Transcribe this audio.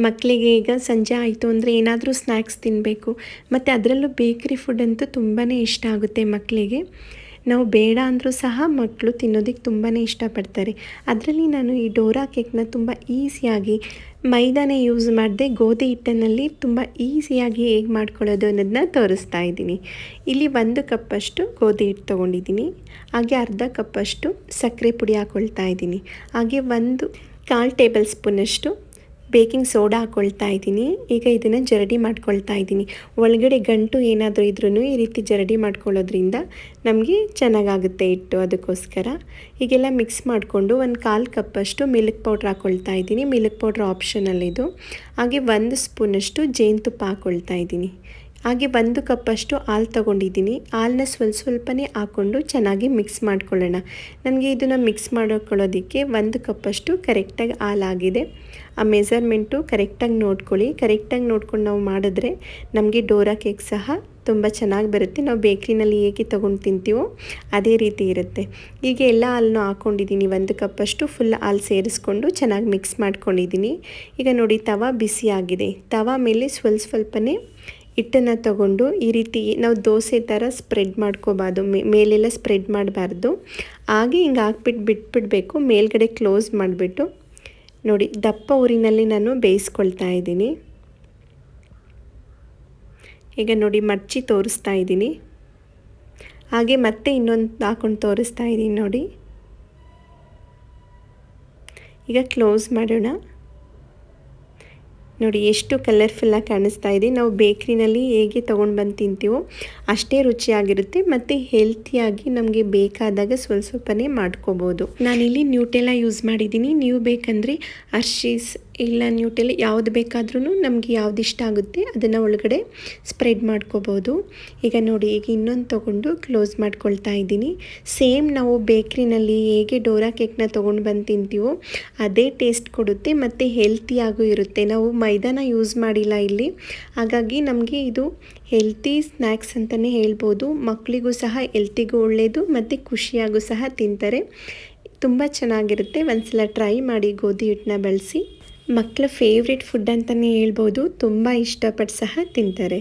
ಮಕ್ಕಳಿಗೆ ಈಗ ಸಂಜೆ ಆಯಿತು ಅಂದರೆ ಏನಾದರೂ ಸ್ನ್ಯಾಕ್ಸ್ ತಿನ್ನಬೇಕು, ಮತ್ತು ಅದರಲ್ಲೂ ಬೇಕ್ರಿ ಫುಡ್ ಅಂತೂ ತುಂಬಾ ಇಷ್ಟ ಆಗುತ್ತೆ ಮಕ್ಕಳಿಗೆ. ನಾವು ಬೇಡ ಅಂದರೂ ಸಹ ಮಕ್ಕಳು ತಿನ್ನೋದಕ್ಕೆ ತುಂಬಾ ಇಷ್ಟಪಡ್ತಾರೆ. ಅದರಲ್ಲಿ ನಾನು ಈ ಡೋರಾ ಕೇಕ್ನ ತುಂಬ ಈಸಿಯಾಗಿ ಮೈದಾನೇ ಯೂಸ್ ಮಾಡದೆ ಗೋಧಿ ಹಿಟ್ಟಿನಲ್ಲಿ ತುಂಬ ಈಸಿಯಾಗಿ ಹೇಗೆ ಮಾಡ್ಕೊಳ್ಳೋದು ಅನ್ನೋದನ್ನ ತೋರಿಸ್ತಾ ಇದ್ದೀನಿ. ಇಲ್ಲಿ 1 ಕಪ್ಪಷ್ಟು ಗೋಧಿ ಹಿಟ್ಟು ತೊಗೊಂಡಿದ್ದೀನಿ. ಹಾಗೆ ಅರ್ಧ ಕಪ್ಪಷ್ಟು ಸಕ್ಕರೆ ಪುಡಿ ಹಾಕ್ಕೊಳ್ತಾ ಇದ್ದೀನಿ. ಹಾಗೆ 1/4 ಟೇಬಲ್ ಸ್ಪೂನಷ್ಟು ಬೇಕಿಂಗ್ ಸೋಡಾ ಹಾಕ್ಕೊಳ್ತಾ ಇದ್ದೀನಿ. ಈಗ ಇದನ್ನು ಜರಡಿ ಮಾಡ್ಕೊಳ್ತಾ ಇದ್ದೀನಿ. ಒಳಗಡೆ ಗಂಟು ಏನಾದರೂ ಇದ್ರೂ ಈ ರೀತಿ ಜರಡಿ ಮಾಡ್ಕೊಳ್ಳೋದ್ರಿಂದ ನಮಗೆ ಚೆನ್ನಾಗಾಗುತ್ತೆ ಹಿಟ್ಟು, ಅದಕ್ಕೋಸ್ಕರ ಹೀಗೆಲ್ಲ ಮಿಕ್ಸ್ ಮಾಡಿಕೊಂಡು 1/4 ಕಪ್ಪಷ್ಟು ಮಿಲ್ಕ್ ಪೌಡ್ರ್ ಹಾಕ್ಕೊಳ್ತಾ ಇದ್ದೀನಿ. ಮಿಲ್ಕ್ ಪೌಡ್ರ್ ಆಪ್ಷನಲ್ ಇದು. ಹಾಗೆ 1 ಸ್ಪೂನಷ್ಟು ಜೇನುತುಪ್ಪ ಹಾಕ್ಕೊಳ್ತಾ ಇದ್ದೀನಿ. ಹಾಗೆ 1 ಕಪ್ಪಷ್ಟು ಹಾಲು ತೊಗೊಂಡಿದ್ದೀನಿ. ಹಾಲನ್ನ ಸ್ವಲ್ಪನೇ ಹಾಕ್ಕೊಂಡು ಚೆನ್ನಾಗಿ ಮಿಕ್ಸ್ ಮಾಡ್ಕೊಳ್ಳೋಣ. ನನಗೆ ಇದನ್ನು ಮಿಕ್ಸ್ ಮಾಡ್ಕೊಳ್ಳೋದಕ್ಕೆ 1 ಕಪ್ಪಷ್ಟು ಕರೆಕ್ಟಾಗಿ ಹಾಲಾಗಿದೆ. ಆ ಮೆಜರ್ಮೆಂಟು ಕರೆಕ್ಟಾಗಿ ನೋಡ್ಕೊಳ್ಳಿ. ಕರೆಕ್ಟಾಗಿ ನೋಡ್ಕೊಂಡು ನಾವು ಮಾಡಿದ್ರೆ ನಮಗೆ ಡೋರಾ ಕೇಕ್ ಸಹ ತುಂಬ ಚೆನ್ನಾಗಿ ಬರುತ್ತೆ. ನಾವು ಬೇಕ್ರಿನಲ್ಲಿ ಹೇಗೆ ತೊಗೊಂಡು ತಿಂತೀವೋ ಅದೇ ರೀತಿ ಇರುತ್ತೆ. ಈಗ ಎಲ್ಲ ಹಾಲನ್ನು ಹಾಕ್ಕೊಂಡಿದ್ದೀನಿ. 1 ಕಪ್ಪಷ್ಟು ಫುಲ್ ಹಾಲು ಸೇರಿಸ್ಕೊಂಡು ಚೆನ್ನಾಗಿ ಮಿಕ್ಸ್ ಮಾಡ್ಕೊಂಡಿದ್ದೀನಿ. ಈಗ ನೋಡಿ ತವಾ ಬಿಸಿ ಆಗಿದೆ. ತವಾ ಮೇಲೆ ಸ್ವಲ್ಪನೇ ಹಿಟ್ಟನ್ನು ತಗೊಂಡು ಈ ರೀತಿ ನಾವು ದೋಸೆ ಥರ ಸ್ಪ್ರೆಡ್ ಮಾಡ್ಕೋಬಾರ್ದು, ಮೇಲೆಲ್ಲ ಸ್ಪ್ರೆಡ್ ಮಾಡಬಾರ್ದು. ಹಾಗೆ ಹಿಂಗೆ ಹಾಕ್ಬಿಟ್ಟು ಬಿಟ್ಬಿಡಬೇಕು. ಮೇಲ್ಗಡೆ ಕ್ಲೋಸ್ ಮಾಡಿಬಿಟ್ಟು ನೋಡಿ ದಪ್ಪ ಊರಿನಲ್ಲಿ ನಾನು ಬೇಯಿಸ್ಕೊಳ್ತಾ ಇದ್ದೀನಿ. ಈಗ ನೋಡಿ ಮಡ್ಚಿ ತೋರಿಸ್ತಾ ಇದ್ದೀನಿ. ಹಾಗೆ ಮತ್ತೆ ಇನ್ನೊಂದು ಹಾಕ್ಕೊಂಡು ತೋರಿಸ್ತಾ ಇದ್ದೀನಿ ನೋಡಿ. ಈಗ ಕ್ಲೋಸ್ ಮಾಡೋಣ. ನೋಡಿ ಎಷ್ಟು ಕಲರ್ಫುಲ್ಲಾಗಿ ಕಾಣಿಸ್ತಾ ಇದೆ. ನಾವು ಬೇಕ್ರಿನಲ್ಲಿ ಹೇಗೆ ತೊಗೊಂಡು ಬಂದು ತಿಂತೀವೋ ಅಷ್ಟೇ ರುಚಿಯಾಗಿರುತ್ತೆ, ಮತ್ತು ಹೆಲ್ತಿಯಾಗಿ ನಮಗೆ ಬೇಕಾದಾಗ ಸ್ವಲ್ಪನೇ ಮಾಡ್ಕೋಬೋದು. ನಾನಿಲ್ಲಿ ನ್ಯೂಟೆಲ್ಲ ಯೂಸ್ ಮಾಡಿದ್ದೀನಿ. ನೀವು ಬೇಕಂದರೆ ಹರ್ಷೀಸ್ ಇಲ್ಲ ನ್ಯೂಟೆಲ್ಲ ಯಾವುದು ಬೇಕಾದ್ರೂ ನಮಗೆ ಯಾವ್ದು ಇಷ್ಟ ಆಗುತ್ತೆ ಅದನ್ನು ಒಳಗಡೆ ಸ್ಪ್ರೆಡ್ ಮಾಡ್ಕೋಬೋದು. ಈಗ ನೋಡಿ ಈಗ ಇನ್ನೊಂದು ತೊಗೊಂಡು ಕ್ಲೋಸ್ ಮಾಡ್ಕೊಳ್ತಾ ಇದ್ದೀನಿ. ಸೇಮ್ ನಾವು ಬೇಕ್ರಿನಲ್ಲಿ ಹೇಗೆ ಡೋರಾ ಕೇಕ್ನ ತೊಗೊಂಡು ಬಂದು ತಿಂತೀವೋ ಅದೇ ಟೇಸ್ಟ್ ಕೊಡುತ್ತೆ, ಮತ್ತು ಹೆಲ್ತಿಯಾಗೂ ಇರುತ್ತೆ. ನಾವು ಮೈದಾನ ಯೂಸ್ ಮಾಡಿಲ್ಲ ಇಲ್ಲಿ, ಹಾಗಾಗಿ ನಮಗೆ ಇದು ಹೆಲ್ತಿ ಸ್ನ್ಯಾಕ್ಸ್ ಅಂತಲೇ ಹೇಳ್ಬೋದು. ಮಕ್ಕಳಿಗೂ ಸಹ ಹೆಲ್ತಿಗೂ ಒಳ್ಳೆಯದು, ಮತ್ತು ಖುಷಿಯಾಗೂ ಸಹ ತಿಂತಾರೆ. ತುಂಬ ಚೆನ್ನಾಗಿರುತ್ತೆ. ಒಂದ್ಸಲ ಟ್ರೈ ಮಾಡಿ ಗೋಧಿ ಹಿಟ್ಟನ್ನ ಬಳಸಿ. ಮಕ್ಕಳ ಫೇವ್ರೆಟ್ ಫುಡ್ ಅಂತಲೇ ಹೇಳ್ಬೋದು. ತುಂಬ ಇಷ್ಟಪಟ್ಟು ಸಹ ತಿಂತಾರೆ.